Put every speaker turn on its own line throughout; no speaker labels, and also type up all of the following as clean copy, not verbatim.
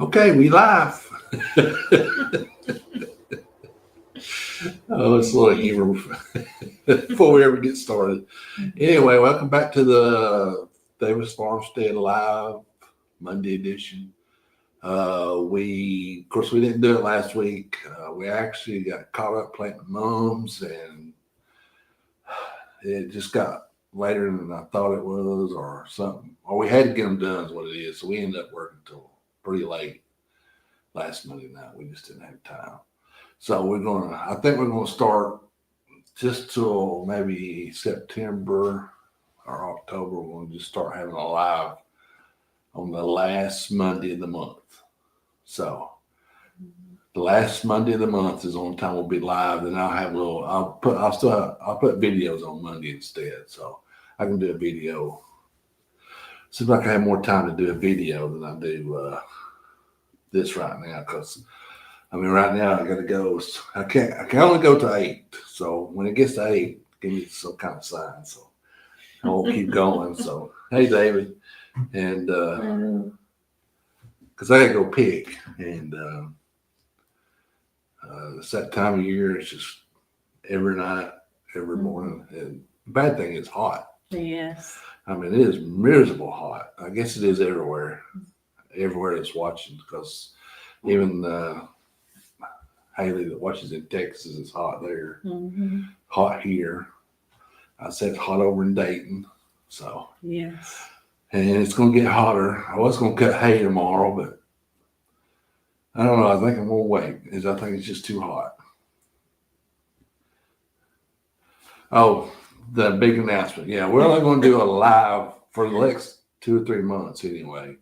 Okay, we live. Oh, it's a little humor before we ever get started. Anyway, welcome back to the Davis Farmstead Live Monday edition. Of course, we didn't do it last week. We actually got caught up planting mums, and it just got later than I thought it was, or something. Or we had to get them done, is what it is. So we ended up working till pretty late last Monday night. We just didn't have time. So I think we're gonna start just till maybe September or October. We're gonna just start having a live on the last Monday of the month. So the last Monday of the month is the only time we'll be live. Then I'll put videos on Monday instead. So I can do a video. Seems like I have more time to do a video than I do this right now, because right now I gotta go. I can only go to 8. So when it gets to 8, give me some kind of sign. So I won't keep going. So hey, David, and because I gotta go pick, and it's that time of year. It's just every night, every morning. And the bad thing is hot.
Yes.
It is miserable hot. I guess it is everywhere that's watching, because even Haley that watches in Texas, it's hot there.
Mm-hmm.
Hot here. I said it's hot over in Dayton. So
yes.
And it's going to get hotter. I was going to cut hay tomorrow, but I don't know. I think I'm going to wait, because I think it's just too hot. Oh, the big announcement. Yeah, we're only going to do a live for the next 2 or 3 months anyway,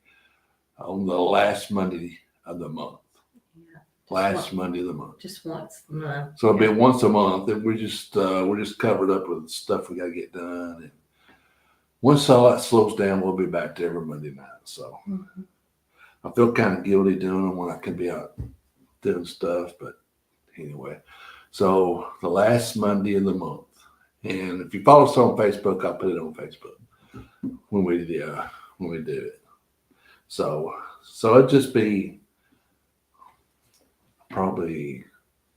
on the last Monday of the month.
Yeah.
Monday of the month.
Just once a month.
So it'll be once a month, and we're just covered up with stuff we got to get done. And once all that slows down, we'll be back to every Monday night. So I feel kind of guilty doing them when I could be out doing stuff, but anyway. So the last Monday of the month, and if you follow us on Facebook, I'll put it on Facebook when we do it. So it'd just be probably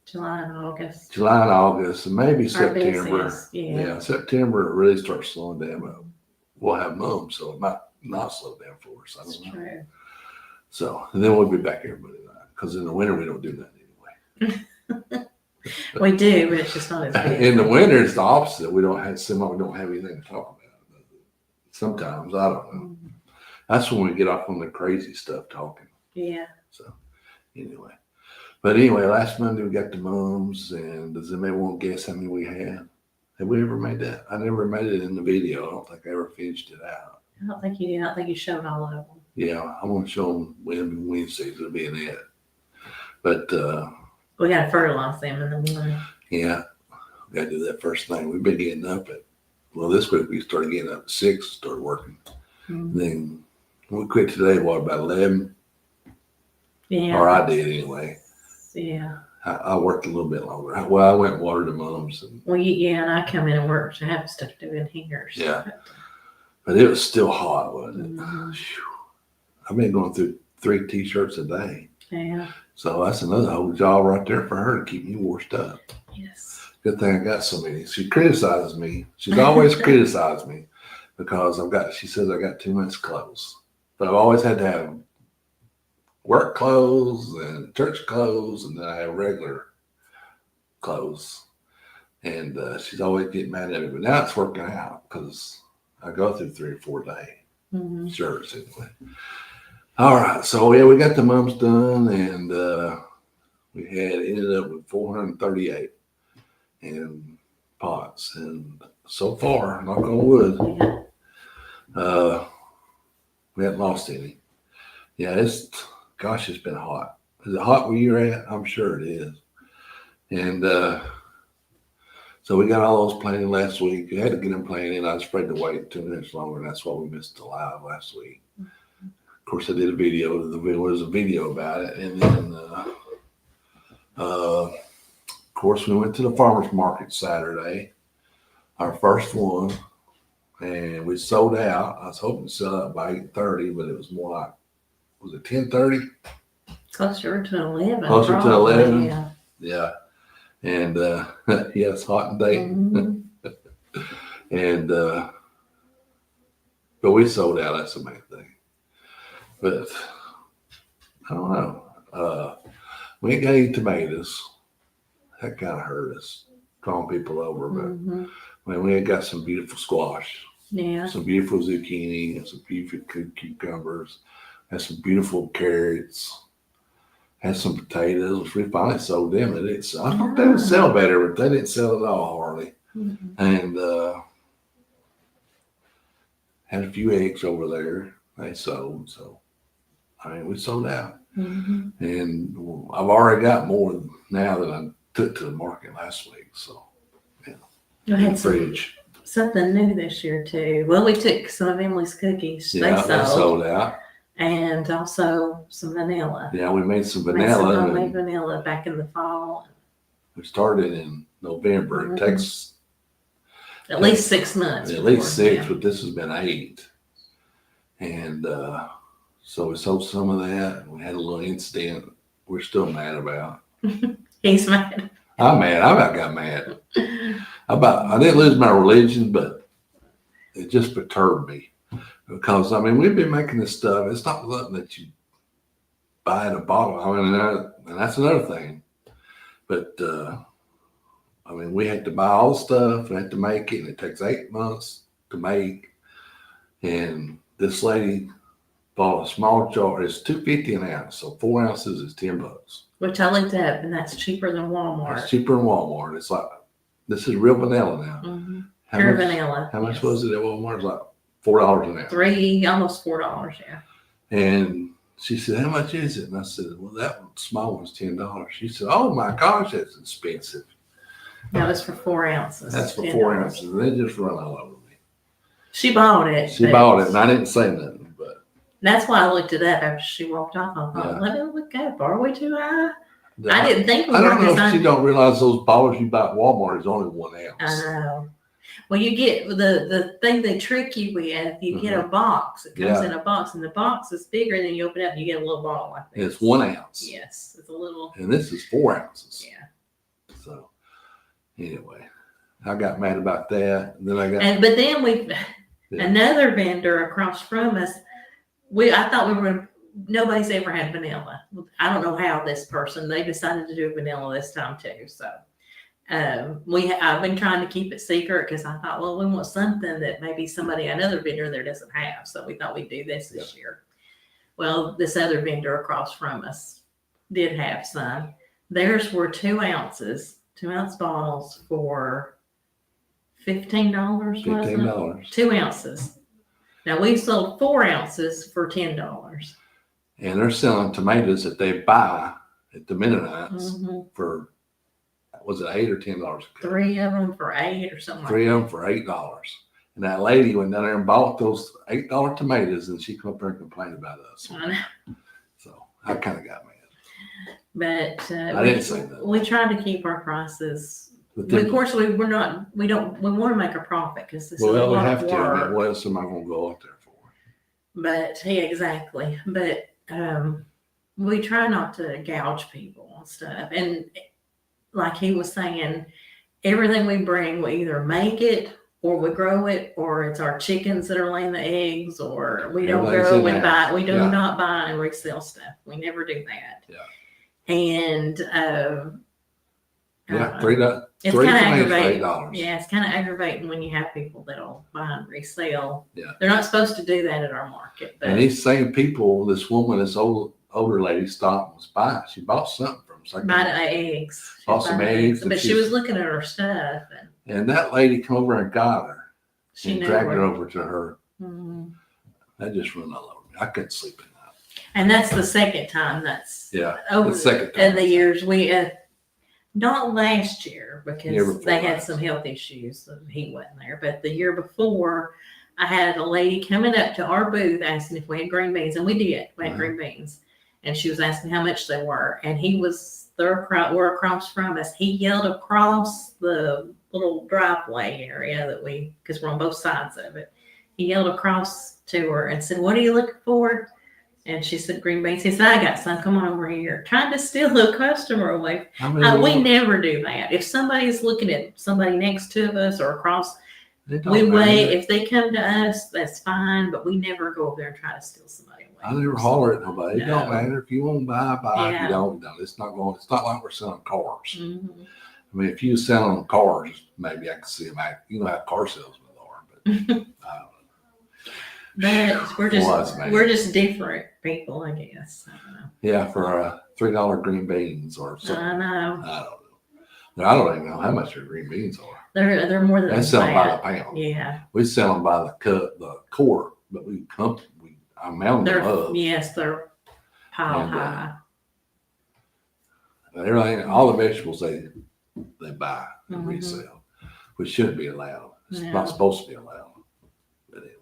July and August,
and maybe September.
Business,
Yeah, September it really starts slowing down. But we'll have mums, so it might not slow down for us. I don't know.
True.
So and then we'll be back every Monday night, because in the winter we don't do that anyway.
We do, but it's just not as big.
In the winter, it's the opposite. We don't have anything to talk about. Sometimes I don't know. That's when we get off on the crazy stuff talking.
Yeah.
So anyway. But anyway, last Monday we got the mums, and does anybody want to guess how many we had? Have we ever made that? I never made it in the video. I don't think I ever finished it out.
I don't think you did. I don't think you showed all of them.
Yeah, I want to show them Wednesdays. It'll be in it. But
we got to fertilize them in the morning.
Yeah, we got to do that first thing. We've been getting up this week we started getting up at 6, started working. Then we quit today, about 11?
Yeah.
Or I did anyway.
Yeah.
I worked a little bit longer. Well, I went and watered the mums.
And I come in and work to have stuff to do in here. So.
Yeah. But it was still hot, wasn't it? I've been going through 3 T-shirts a day. Yeah. So that's another whole job right there for her to keep me washed up.
Yes.
Good thing I got so many. She criticizes me. She's always criticized me because she says I got too much clothes. But I've always had to have work clothes and church clothes, and then I have regular clothes. And she's always getting mad at me. But now it's working out, because I go through 3 or 4 day shirts anyway. All right, so we got the mums done, and we ended up with 438 in pots, and so far, knock on wood, we haven't lost any. Yeah, it's been hot. Is it hot where you're at? I'm sure it is. And so we got all those planted last week. We had to get them planted. I was afraid to wait 2 minutes longer, and that's why we missed the live last week. Of course, I did a video. There was a video about it, and then, of course, we went to the farmers market Saturday, our first one, and we sold out. I was hoping to sell out by 8:30, but it was more like, was it 10:30?
Closer to 11.
Closer to
probably,
11?
Yeah.
Yeah. And yeah, it's hot and day.
Mhm.
And but we sold out. That's the main thing. But I don't know. We ain't got any tomatoes. That kind of hurt us, drawing people over. But
Mhm.
we had got some beautiful squash,
Yeah.
some beautiful zucchini, and some beautiful cucumbers, and some beautiful carrots. Had some potatoes. We finally sold them. I thought they would sell better, but they didn't sell at all hardly.
Mhm.
And had a few eggs over there. They sold. So we sold out.
Mhm.
And I've already got more now than I took to the market last week. So
We
in
had
the fridge.
something new this year too. Well, we took some of Emily's cookies.
Yeah, they sold out.
And also some vanilla.
Yeah, we made some
Made
vanilla.
some homemade vanilla back in the fall.
We started in November.
Mhm.
It takes
At least 6 months.
at least 6,
yeah.
but this has been 8. And so we sold some of that. We had a little incident we're still mad about.
He's mad.
I'm mad. I about got mad. I didn't lose my religion, but it just perturbed me. Because, we've been making this stuff. It's not something that you buy in a bottle. And that's another thing. But, we had to buy all the stuff and had to make it. And it takes 8 months to make. And this lady bought a small jar. It's $2.50 an ounce. So 4 ounces is $10.
Which I looked up, and that's cheaper than Walmart.
It's cheaper in Walmart. It's like, this is real vanilla now.
Mm-hmm.
How
Pure
much,
vanilla.
How much was it at Walmart? It's like $4 an ounce.
Almost $4, yeah.
And she said, how much is it? And I said, well, that small one's $10. She said, oh my gosh, that's expensive.
That was for 4 ounces.
That's for
$10.
4 ounces. And they just run all over me.
She bought it.
She bought it, and I didn't say nothing. But
that's why I looked it up after she walked off. I thought, let me look up. Are we too high? I didn't think we were.
I don't know if she don't realize those bottles you buy at Walmart is only 1 ounce.
I know. Well, you get the thing they trick you with. You get a box. It comes in a box, and the box is bigger. And then you open it up, and you get a little bottle like this.
It's 1 ounce.
Yes, it's a little.
And this is 4 ounces.
Yeah.
So anyway, I got mad about that. And then I got.
But then another vendor across from us. I thought we were. Nobody's ever had vanilla. I don't know how they decided to do vanilla this time too. So I've been trying to keep it secret because I thought, well, we want something that maybe another vendor there doesn't have. So we thought we'd do this year. Well, this other vendor across from us did have some. Theirs were 2 ounces, 2-ounce bottles for $15.
$15.
2 ounces. Now we sold 4 ounces for $10.
And they're selling tomatoes that they buy at the Mennonites for, was it $8 or $10?
3 of them for $8 or something.
3 of them for $8. And that lady went down there and bought those $8 tomatoes, and she come up there and complained about us.
I know.
So I kind of got mad.
But
I didn't say that.
We try to keep our prices. Of course, we want to make a profit because this is a lot of work.
What else am I going to go out there for?
But exactly. But we try not to gouge people and stuff. And like he was saying, everything we bring, we either make it or we grow it, or it's our chickens that are laying the eggs, or we don't grow and buy. We do not buy and resell stuff. We never do that.
Yeah.
And
$3.
It's kind of aggravating.
$8.
Yeah, it's kind of aggravating when you have people that'll buy and resell.
Yeah.
They're not supposed to do that at our market. But
And these same people, this woman, this older lady stopped and was buying. She bought something from us.
bought eggs. She
Bought some eggs.
But she was looking at her stuff.
And that lady come over and got her.
She
and
knew
dragged her over to her.
Mm-hmm.
That just run all over me. I couldn't sleep at night.
And that's the second time
the second time.
in the years we not last year because they had some health issues, so he wasn't there. But the year before, I had a lady coming up to our booth asking if we had green beans, and we did. We had green beans, and she was asking how much they were. And we're across from us. He yelled across the little driveway area because we're on both sides of it. He yelled across to her and said, "What are you looking for?" And she said, green beans. He said, I got some. Come on over here. Trying to steal the customer away.
I mean,
We never do that. If somebody's looking at somebody next to us or across,
it don't
we
matter.
wait. If they come to us, that's fine. But we never go over there and try to steal somebody away.
I never holler at nobody. It don't
No.
matter if you want to buy. If
Yeah.
you don't. It's not going. It's not like we're selling cars.
Mhm.
I mean, if you selling cars, maybe I can see them act. You know how car salesmen are, but I don't know.
But we're just different people, I guess. I don't know.
Yeah, for $3 green beans or something.
I know.
I don't know. No, I don't even know how much their green beans are.
They're more than
They sell them by the
that.
pound.
Yeah.
We sell them by the quart, but I mound them up.
Yes, they're piled
And,
high.
Everything, all the vegetables they buy and
Mhm.
resell, which shouldn't be allowed. It's
No.
not supposed to be allowed. But anyway.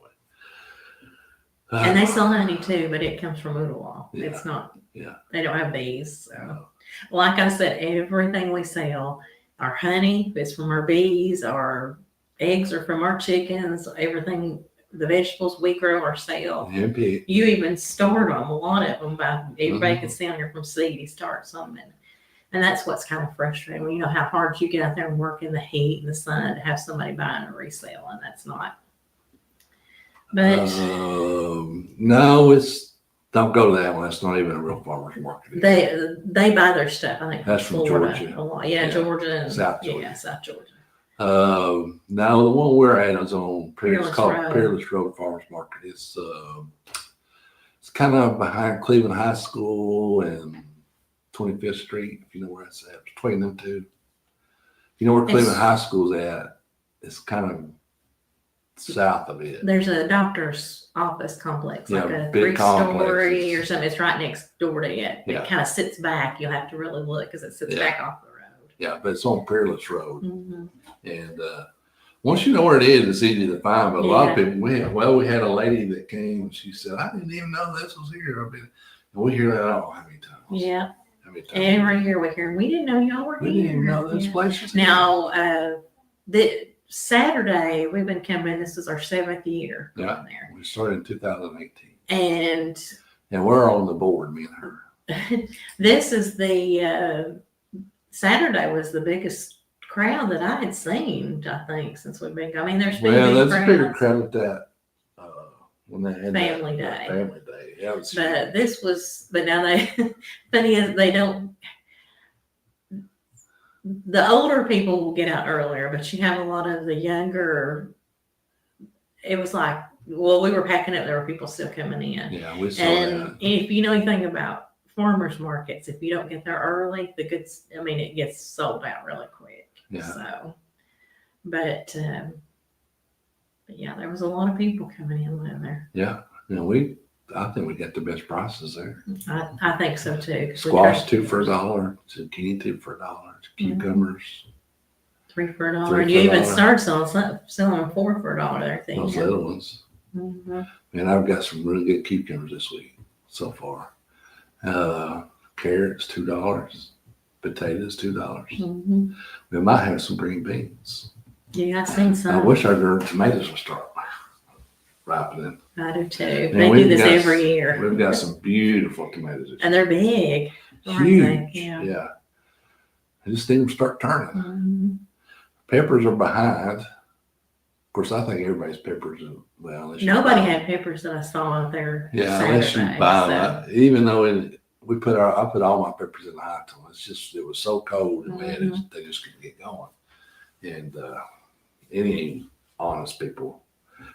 And they sell honey too, but it comes from Ooltewah.
Yeah.
It's not.
Yeah.
They don't have bees. So,
No.
like I said, everything we sell, our honey is from our bees. Our eggs are from our chickens. Everything, the vegetables we grow ourselves.
And pig.
You even start them. A lot of them by everybody
Mhm.
can see on here from seed. He starts them, and that's what's kind of frustrating. You know how hard you get out there and work in the heat and the sun to have somebody buying a resale, and that's not. But
No, don't go to that one. That's not even a real farmer's market.
they buy their stuff. I think
That's from
Florida
Georgia.
a lot. Yeah,
Yeah.
Georgia and
South Georgia.
Yeah, South Georgia.
Now the one we're at is on
Peerless
it's called
Road.
Peerless Road Farmers Market. It's kind of behind Cleveland High School and 25th Street, if you know where it's at, between them two. You know where Cleveland
It's-
High School's at? It's kind of south of it.
There's a doctor's office complex, like
Yeah,
a
big
3-story
complexes.
or something. It's right next door to it.
Yeah.
It kind of sits back. You'll have to really look because it sits
Yeah.
back off the road.
Yeah, but it's on Peerless Road.
Mhm.
And once you know where it is, it's easy to find. But a lot of
Yeah.
people, we had a lady that came and she said, I didn't even know this was here. And we hear that all how many times?
Yeah.
How many times?
Every year we hear, we didn't know y'all were
We
here.
didn't even know this
Yeah.
place was here.
Now, the Saturday we've been coming. This is our 7th year going
Yeah.
there,
We started in 2018.
and
And we're on the board, me and her.
this is the Saturday was the biggest crowd that I had seen. I think since we've been. I mean, there's been
Well,
big
that's a bigger
crowds,
crowd at that when they had
Family
that
Day.
Family Day. Yeah, it was
but
huge.
this was. But now they, funny is they don't. The older people will get out earlier, but you have a lot of the younger. It was like, well, we were packing up. There were people still coming in.
Yeah, we saw
And
that.
if you know anything about farmers markets, if you don't get there early, the goods, I mean, it gets sold out really quick.
Yeah.
So, but yeah, there was a lot of people coming in there.
Yeah. I think we got the best prices there.
I think so too. 'Cause we
Squash
tried-
2 for $1, zucchini 2 for $1, cucumbers.
3 for $1.
$3
And you
for
even
$1.
started selling them 4 for $1. I think.
Those little ones.
Mhm.
Man, I've got some really good cucumbers this week so far. Carrots $2, potatoes $2.
Mhm.
We might have some green beans.
Yeah, I seen some.
I wish our tomatoes would start ripening.
I do too.
Man,
They do
we've
this
got-
every year,
We've got some beautiful tomatoes.
and they're big. aren't
huge.
they? Yeah.
Yeah. I just need them to start turning.
Mhm.
Peppers are behind. Of course, I think everybody's peppers are, well, unless you
Nobody
buy
had peppers that I saw out there.
Yeah, unless you
Saturday,
buy
so-
them. Even though I put all my peppers in the high tunnel. It was so cold and wet,
Mm-hmm.
they just couldn't get going. And any honest people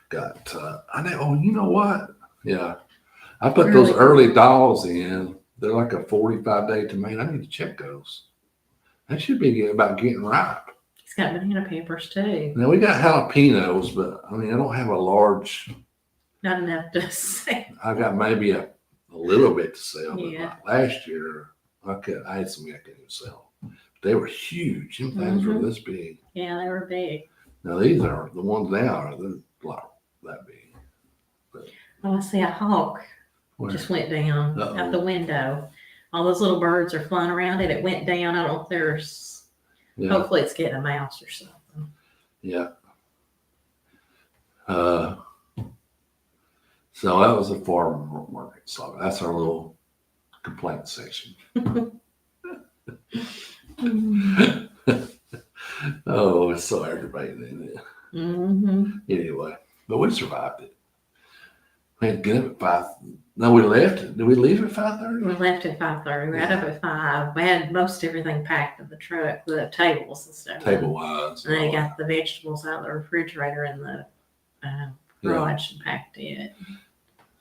got, you know what? Yeah. I put those
Really?
early dolls in. They're like a 45-day tomato. I need to check those. That should be about getting ripe.
He's got banana peppers too.
Now we got jalapenos, but I mean, I don't have a large,
Not enough to say.
I got maybe a little bit to sell. But
Yeah.
like last year, I had some I couldn't even sell. They were huge. Them things were
Mhm.
this big.
Yeah, they were big.
Now these are the ones now. They're like that big.
Oh, I see a hawk
Where-
just went down
Uh-oh.
out the window. All those little birds are flying around it. It went down. I don't know if there's.
yeah,
Hopefully, it's getting a mouse or something.
yeah. So that was the farm market. So that's our little complaint section. Oh, it's so aggravating, isn't it?
Mm-hmm.
Anyway, but we survived it. We had to get up at 5. No, we left. Did we leave at 5:30?
We left at 5:30. We got up at 5. We had most everything packed in the truck, the tables and stuff.
Table wise.
And they got the vegetables out of the refrigerator in the garage and packed it.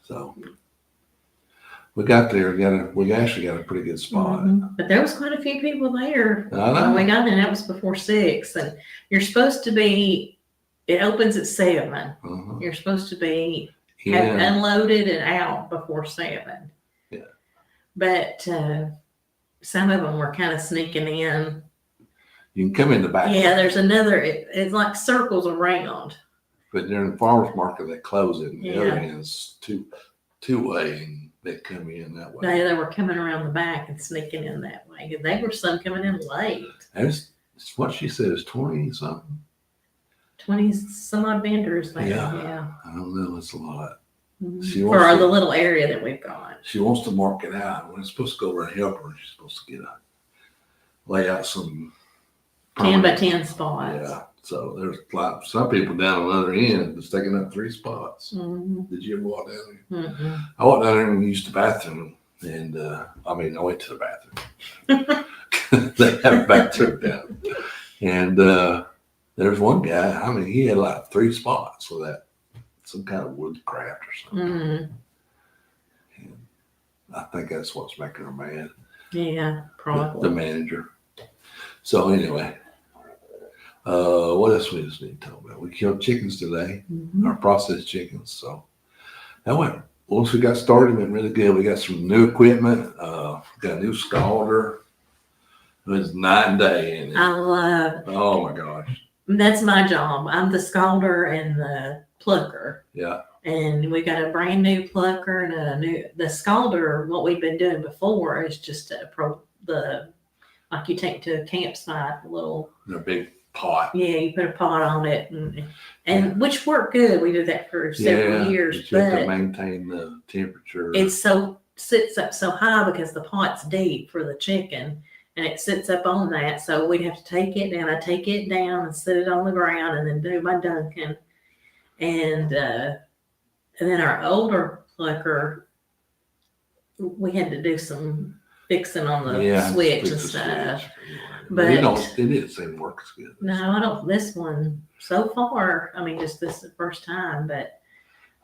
So we got there. We actually got a pretty good spot.
Mm-hmm. But there was quite a few people there
I know.
when we got in. That was before 6, and you're supposed to be. It opens at 7.
Uh-huh.
You're supposed to be
Yeah.
unloaded and out before 7.
Yeah.
But some of them were kind of sneaking in.
You can come in the back.
Yeah, there's another. It's like circles around.
But during the farmers market, they close it, and the other
Yeah.
end is two-way, and they come in that way.
They were coming around the back and sneaking in that way. They were some coming in late.
It's what she said is 20 something.
20 some odd vendors there.
Yeah.
Yeah.
I don't know. It's a lot.
Mhm.
She
For
wants to-
the little area that we've got.
She wants to mark it out. When it's supposed to go over and help her, she's supposed to lay out some
10 by
permanent-
10 spots.
Yeah. So there's like some people down on the other end that's taking up 3 spots.
Mhm.
Did you ever walk down there?
Mhm.
I walked down there and used the bathroom, and I went to the bathroom. They have a bathroom down, and there's one guy. He had like 3 spots for that, some kind of woodcraft or something.
Mhm.
And I think that's what's making her mad.
Yeah,
The
probably.
manager. So anyway, what else we just need to talk about? We killed chickens today,
Mhm.
our processed chickens. So that went. Once we got started, it went really good. We got some new equipment. Got a new scalder. It was night and day in it.
I love.
Oh my gosh.
That's my job. I'm the scalder and the plucker.
Yeah.
And we got a brand new plucker and the scalder. What we've been doing before is just like you take to a campsite, a little.
In a big pot.
Yeah, you put a pot on it, and which worked good. We did that for several years,
but you have to
but
maintain the temperature.
it sits up so high because the pot's deep for the chicken, and it sits up on that. So we'd have to take it down. I take it down and sit it on the ground, and then do my dunking, and then our older plucker, we had to do some fixing on the switch and stuff.
But
But
it didn't seem to work as good.
no, I don't. This one so far, just this is the first time, but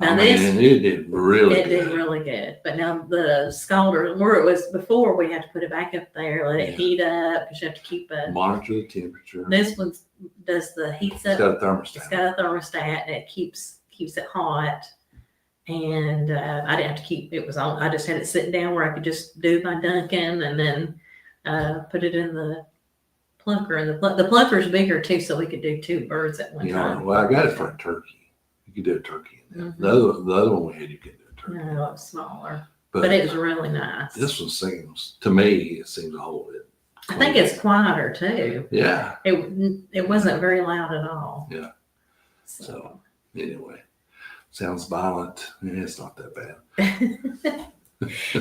now this
it did really
it
good.
did really good. But now the scalder, where it was before, we had to put it back up there, let it heat up because you have to keep it.
Monitor the temperature.
This one does the heats
It's
up.
got a thermostat.
It's got a thermostat and it keeps it hot. And I didn't have to keep it was on. I just had it sitting down where I could just do my dunking and then put it in the plucker. And the plucker's bigger too, so we could do 2 birds at one time.
Well, I got it for a turkey. You could do a turkey in there.
Mhm.
The other one we had, you could do a turkey.
No, it was smaller, but it was really nice.
This one seems to me. It seems to hold it.
I think it's quieter too.
Yeah.
It wasn't very loud at all.
Yeah.
So
Anyway, sounds violent. Yeah, it's not that bad.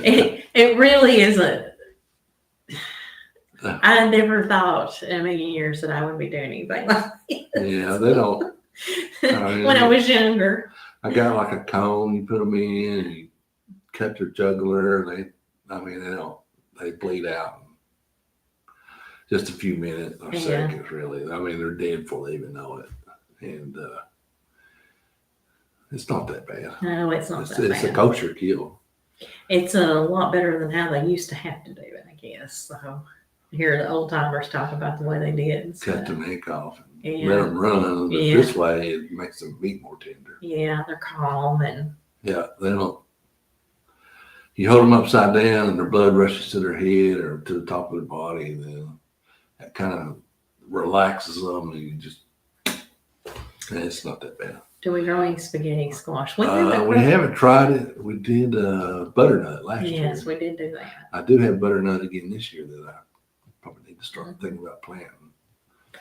it really isn't. I never thought in a million years that I would be doing anything like
Yeah, they don't.
when I was younger.
I got like a cone. You put them in, and you cut their jugular. They bleed out in just a few minutes or
Yeah.
seconds. Really, they're dead before they even know it, and it's not that bad.
No, it's not
It's
that
a
bad.
kosher kill.
It's a lot better than how they used to have to do it, I guess. So hear the old timers talk about the way they did and
Cut
stuff.
the neck off and
Yeah.
let them run. But
Yeah.
this way, it makes the meat more tender.
Yeah, they're calm and
Yeah, they don't. You hold them upside down and their blood rushes to their head or to the top of their body, and then that kind of relaxes them, and you just, and it's not that bad.
do we grow any spaghetti squash?
We haven't tried it. We did butternut last year.
Yes, we did do that.
I do have butternut again this year that I probably need to start thinking about planting.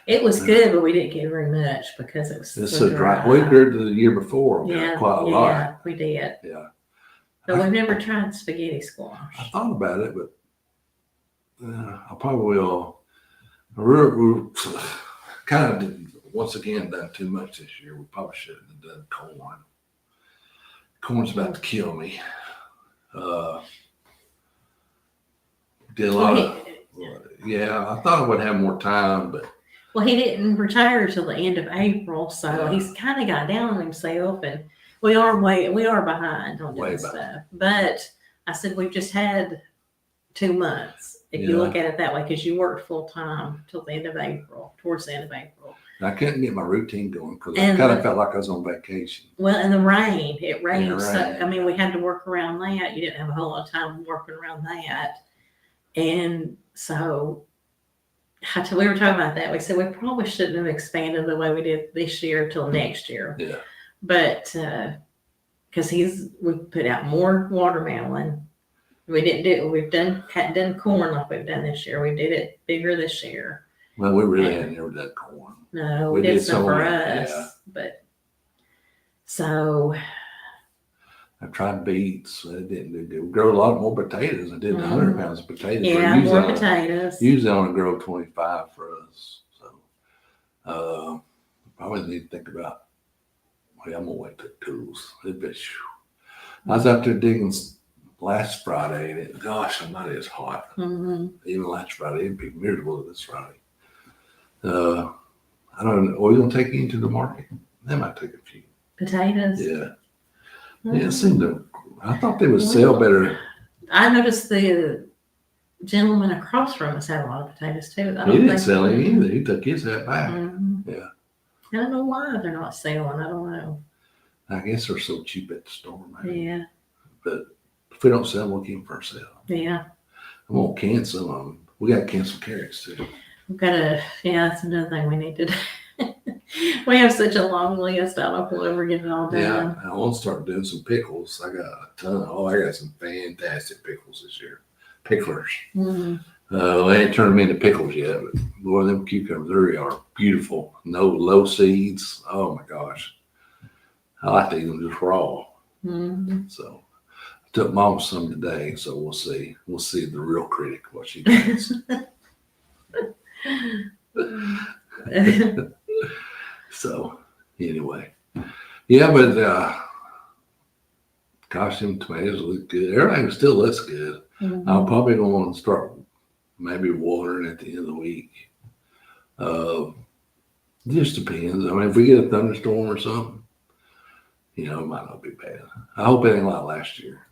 It was good, but we didn't get very much because it was
It's
so
so dry. We grew the year before. We got quite a lot.
we did.
Yeah.
But we've never tried spaghetti
I
squash.
thought about it, but I probably will. We're kind of did, once again done too much this year. We probably should have done corn. Corn's about to kill me. Did a lot of, yeah, I thought I would have more time, but.
Well, he didn't retire till the end of April, so
Yeah.
he's kind of got down on himself, and we are behind on doing stuff. But I said we've just had 2 months, if you look at it that way, because you worked full time till the end of April, towards the end of April.
I couldn't get my routine going because I kind of felt like I was on vacation.
Well, and the rain, it rained.
Yeah,
So, I mean, we had to work around that. You didn't have a whole lot of time working around that. And so we were talking about that. We said we probably shouldn't have expanded the way we did this year till next year.
Yeah.
But because we put out more watermelon. We didn't do hadn't done corn like we've done this year. We did it bigger this year.
Well, we really had never done corn.
No, we did some for us.
Yeah.
But so
I tried beets. It didn't do good. We grew a lot more potatoes. I did 100 pounds of potatoes.
Yeah, more potatoes.
Usually only grow 25 for us. So probably need to think about, well, I'm going to wait till it cools. I was out there digging last Friday, and gosh, I'm not as hot. Even last Friday, it'd be miserable this Friday. I don't know. Are we going to take you into the market? They might take a few.
Potatoes?
Yeah. Yeah, it seemed to, I thought they would sell better.
I noticed the gentleman across from us had a lot of potatoes too.
He didn't sell any either. He took his hat back. Yeah.
I don't know why they're not selling. I don't know.
I guess they're so cheap at the store, maybe.
Yeah.
But if we don't sell them, we'll keep them for ourselves.
Yeah.
I won't cancel them. We got to cancel carrots too.
That's another thing we need to do. We have such a long list. I don't know if we'll ever get it all done.
Yeah, I want to start doing some pickles. I got a ton. I got some fantastic pickles this year. Picklers. I ain't turned them into pickles yet, but boy, them cucumbers, they are beautiful. No low seeds. Oh my gosh. I like to eat them just raw. So I took Mom some today, so we'll see. We'll see the real critic, what she thinks. So anyway, yeah, but gosh, them tomatoes look good. Everything still looks good. I'm probably going to start maybe watering at the end of the week. Just depends. I mean, if we get a thunderstorm or something, it might not be bad. I hope it ain't like last year.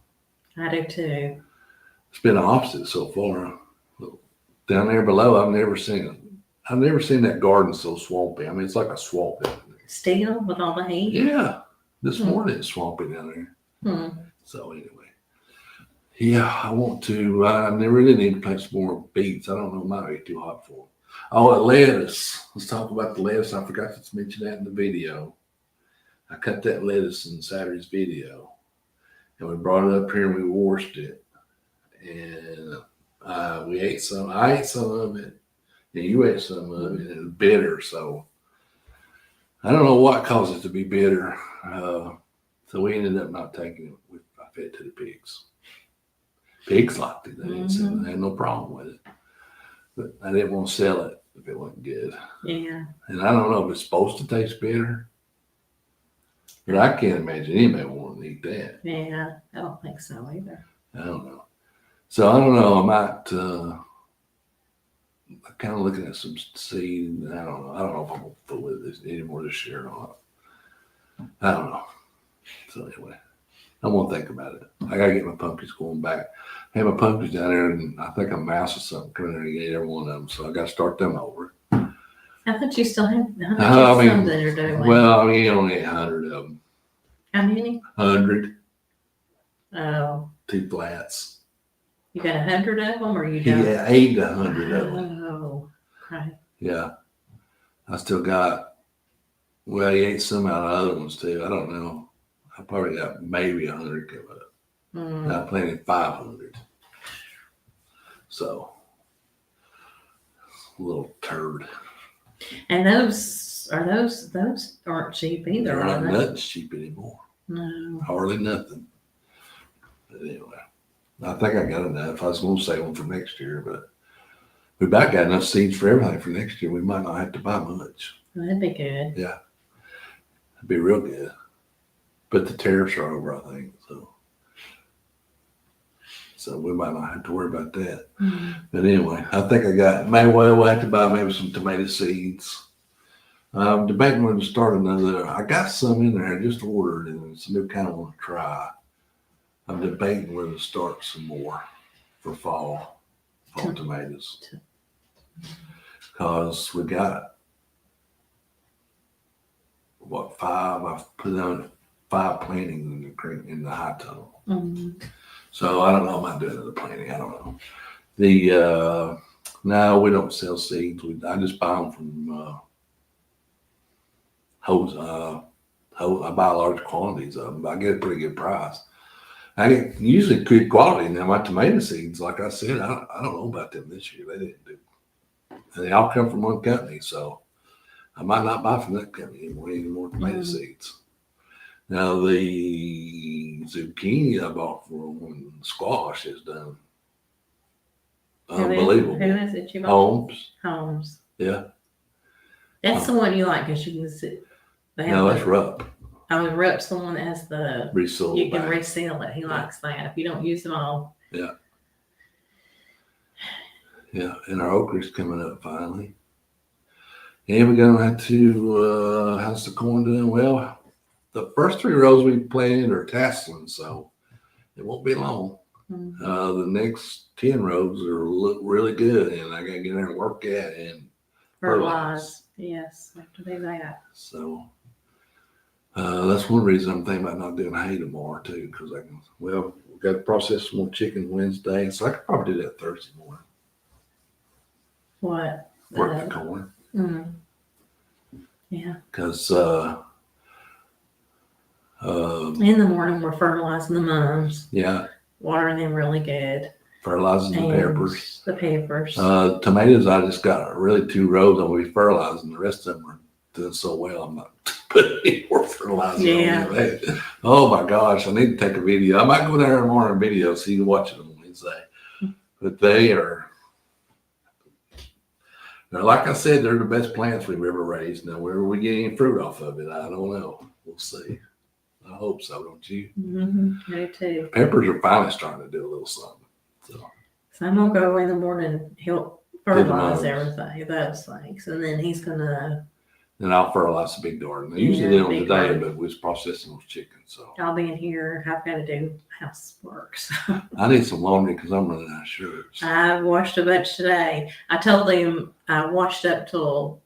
I do too.
It's been the opposite so far. Down there below, I've never seen that garden so swampy. I mean, it's like a swamp down there.
Still with all the heat?
Yeah. This morning it's swampy down there. So anyway. Yeah, I want to, I really need to plant some more beets. I don't know, it might be too hot for them. Oh, lettuce. Let's talk about the lettuce. I forgot to mention that in the video. I cut that lettuce in Saturday's video. And we brought it up here and we washed it. And we ate some. I ate some of it. And you ate some of it. And it was bitter. So I don't know what caused it to be bitter. So we ended up not taking it. I fed it to the pigs. Pigs liked it. They didn't say they had no problem with it. But I didn't want to sell it if it wasn't good.
Yeah. And
I don't know if it's supposed to taste bitter. But I can't imagine anybody wanting to eat that.
Yeah, I don't think so either.
I don't know. So I don't know. I might, I'm kind of looking at some seed. I don't know. I don't know if I'm going to fool with this anymore this year or not. I don't know. So anyway, I'm going to think about it. I got to get my pumpkins going back. I have my pumpkins down there, and I think a mouse or something coming in and ate every one of them. So I got to start them over.
I thought you still had some that are doing.
Well, I mean, you only ate 100 of them.
How many?
100.
Oh.
2 flats.
You got 100 of them, or you don't?
He ate 100 of them.
Oh, okay.
Yeah. I still got, well, he ate some out of other ones too. I don't know. I probably got maybe 100 come up. I planted 500. So, a little turd.
And those aren't cheap either,
They're
are
not
they?
nothing cheap anymore.
No.
Hardly nothing. But anyway, I think I got enough. I was going to save them for next year, but we about got enough seeds for everything for next year. We might not have to buy much.
That'd be good.
Yeah, it'd be real good. But the tariffs are over, I think. So we might not have to worry about that.
Mm-hmm.
But anyway, I think I got, maybe we'll have to buy maybe some tomato seeds. I'm debating whether to start another. I got some in there I just ordered, and it's a new kind I want to try. I'm debating whether to start some more for fall tomatoes. Because we got, what, 5? I've put down 5 plantings in the high tunnel.
Mm-hmm.
So I don't know. I might do another planting. I don't know. No, we don't sell seeds. I just buy them from I buy large quantities of them. I get a pretty good price. I get usually good quality. Now my tomato seeds, like I said, I don't know about them this year. They didn't do, and they all come from one company. So I might not buy from that company anymore tomato seeds. Now the zucchini I bought from squash is done unbelievable.
Who is it you bought? Holmes.
Yeah.
That's the one you like because you can see.
No, that's Rupp.
Oh, Rupp's the one that has the
Reseal.
You can reseal it. He likes that. If you don't use them all.
Yeah. Yeah, and our okra's coming up finally. And we're gonna have to. How's the corn doing? Well, the first 3 rows we planted are tasseling, so it won't be long.
Mm-hmm.
The next 10 rows look really good, and I gotta get there and work at and
fertilize. Yes, I have to do that.
So that's one reason I'm thinking about not doing hay tomorrow too, because we've got to process some more chicken Wednesday, so I could probably do that Thursday morning.
What?
Work the corn.
Mm-hmm. Yeah.
Because
in the morning we're fertilizing the mums.
Yeah.
Watering them really good.
Fertilizing the peppers.
The peppers.
Tomatoes, I just got really 2 rows and we fertilizing. The rest of them are doing so well, I'm not putting any more fertilizer on them. Oh my gosh, I need to take a video. I might go there tomorrow and video so you can watch it on Wednesday. But they're like I said, they're the best plants we've ever raised. Now, where we get any fruit off of it, I don't know. We'll see. I hope so, don't you?
Mm-hmm. Me too.
Peppers are finally starting to do a little something. So
I'm gonna go in the morning. He'll fertilize everything, those things, and then he's gonna.
Then I'll fertilize the big garden. I usually did it today, but we was processing those chickens. So
I'll be in here. I've got to do housework. So.
I need some laundry because I'm running out of shirts.
I washed a bunch today. I told him I washed up till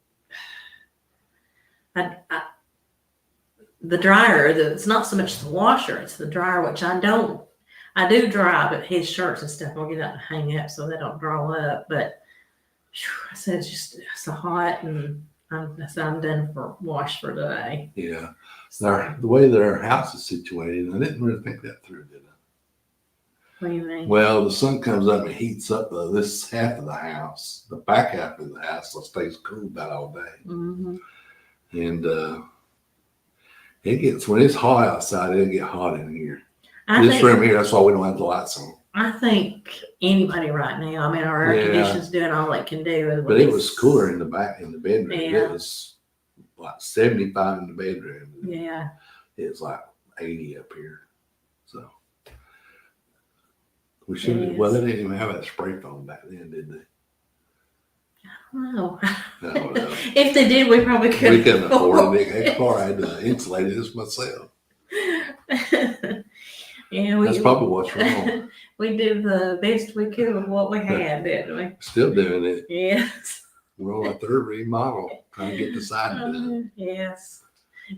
the dryer. It's not so much the washer; it's the dryer, which I do dry, but his shirts and stuff I'll get out and hang up so they don't draw up. But I said it's so hot, and I'm done for wash for today.
Yeah, so, the way their house is situated, I didn't really think that through, did I?
What do you mean?
Well, the sun comes up and heats up this half of the house. The back half of the house stays cool about all day.
Mm-hmm.
And it gets, when it's hot outside, it'll get hot in here. This room here, that's why we don't have the lights on.
I think anybody right now, I mean, our air conditioning's doing all it can do.
But it was cooler in the back, in the bedroom.
Yeah.
It was like 75 in the bedroom.
Yeah.
It was like 80 up here. So we should, well, they didn't even have that spray foam back then, did they?
No.
No.
If they did, we probably couldn't.
We couldn't afford a big heck car. I had to insulate this myself.
Yeah,
that's probably what's wrong.
We did the best we could with what we had, didn't we?
Still doing it.
Yes.
We're on our 3rd remodel, trying to get the siding done.
Yes.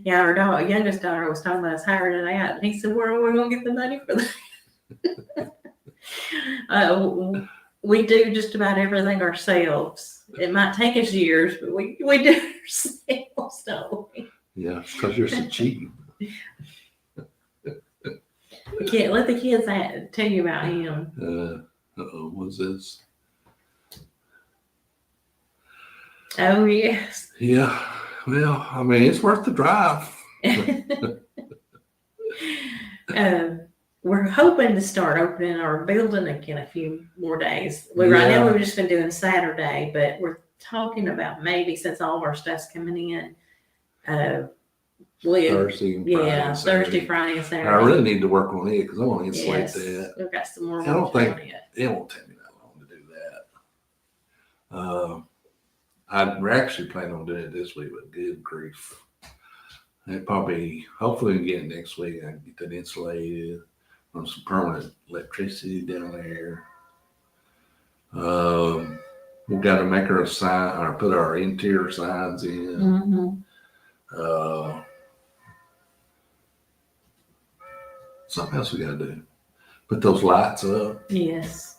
Yeah, our youngest daughter was talking about us hiring it out. And he said, where are we going to get the money for that? We do just about everything ourselves. It might take us years, but we do it ourselves, don't we?
Yeah, it's because you're so cheap.
Let the kids tell you about him.
What's this?
Oh, yes.
Yeah. Well, I mean, it's worth the drive.
We're hoping to start opening our building again a few more days. Right now we've just been doing Saturday, but we're talking about maybe, since all of our stuff's coming in,
Thursday and Friday.
yeah, Thursday, Friday, and Saturday.
I really need to work on it because I want to insulate
Yes,
that.
we've got some more
I don't
work
think
on it.
it won't take me that long to do that. We're actually planning on doing it this week, but good grief. And probably, hopefully, we can get it next week. I can get that insulated, run some permanent electricity down there. We've got to make our sign or put our interior signs in.
Mm-hmm.
Something else we got to do. Put those lights up.
Yes.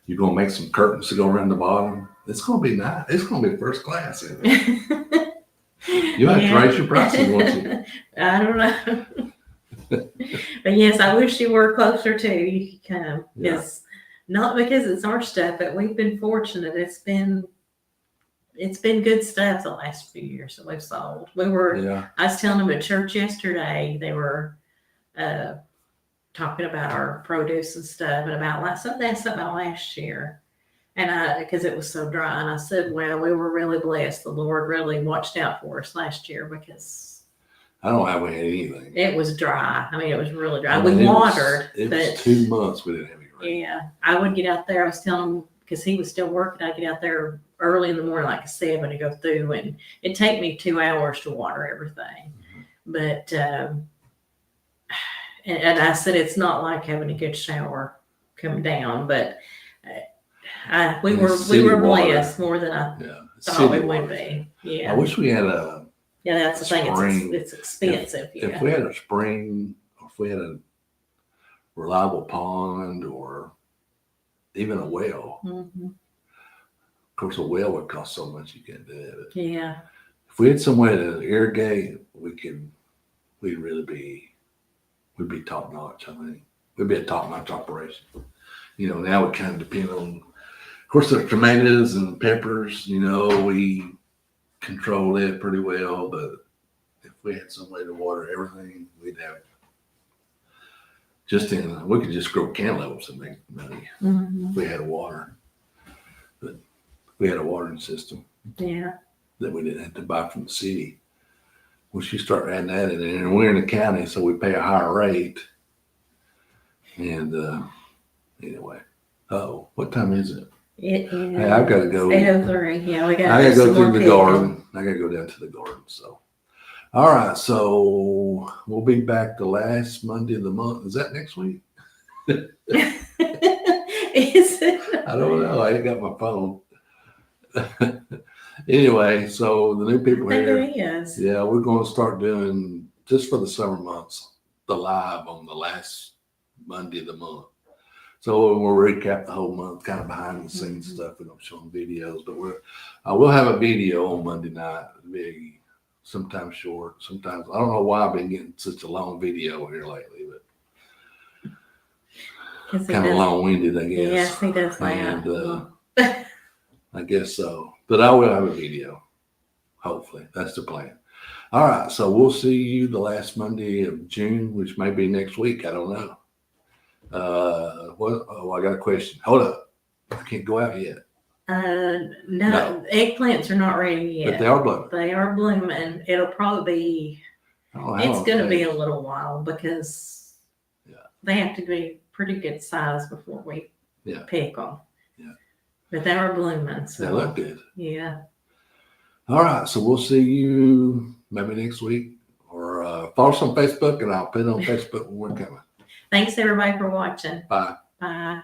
You're going to make some curtains to go around the bottom. It's going to be nice. It's going to be first class. Isn't it? You have to raise your prices, won't you?
I don't know. But yes, I wish you were closer too. You could come. Yes. Not because it's our stuff, but we've been fortunate. It's been good stuff the last few years that we've sold. I was telling them at church yesterday, they were talking about our produce and stuff and about something about last year. And because it was so dry, and I said, well, we were really blessed. The Lord really watched out for us last year because
I don't have anything.
It was dry. I mean, it was really dry. We watered.
It was 2 months we didn't have any rain.
Yeah. I would get out there. I was telling him, because he was still working, I'd get out there early in the morning, like 7, to go through, and it'd take me 2 hours to water everything. Mm-hmm. But, and I said, it's not like having a good shower come down, but we were blessed more than I thought we would be. Yeah.
I wish we had a.
Yeah, that's the thing. It's expensive.
If we had a spring, or if we had a reliable pond, or even a well. Mm-hmm. Of course, a well would cost so much you can't do it.
Yeah.
If we had some way to irrigate, we'd be top notch. I think we'd be a top notch operation. You know, now we kind of depend on. Of course, the tomatoes and peppers, we control it pretty well, but if we had some way to water everything, we'd have we could just grow cantaloupes and make money. Mm-hmm. If we had water. But we had a watering system. Yeah. That we didn't have to buy from the city. Once you start adding that in, and we're in the county, so we pay a higher rate. And anyway, what time is it? Hey, I've got to go.
8:03. Yeah, we got.
I got to go through the garden. I got to go down to the garden. So, all right. So we'll be back the last Monday of the month. Is that next week?
Is it?
I don't know. I ain't got my phone. Anyway, so the new people here.
Is.
Yeah, we're going to start doing, just for the summer months, the live on the last Monday of the month. So we'll recap the whole month, kind of behind the scenes stuff. We don't show them videos, but I will have a video on Monday night. It'll be sometimes short, sometimes. I don't know why I've been getting such a long video here lately, but kind of long-winded, I guess.
Yes, he does that.
And I guess so. But I will have a video. Hopefully, that's the plan. All right, so we'll see you the last Monday of June, which may be next week. I don't know. I got a question. Hold up. I can't go out yet.
No, eggplants are not ready yet.
But they are blooming.
They are blooming. It'll probably be, it's going to be a little while because they have to be pretty good size before we pick them. Yeah. But they are blooming. So.
They look good.
Yeah.
All right. So we'll see you maybe next week, or follow us on Facebook, and I'll put it on Facebook when we're coming.
Thanks everybody for watching.
Bye.
Bye.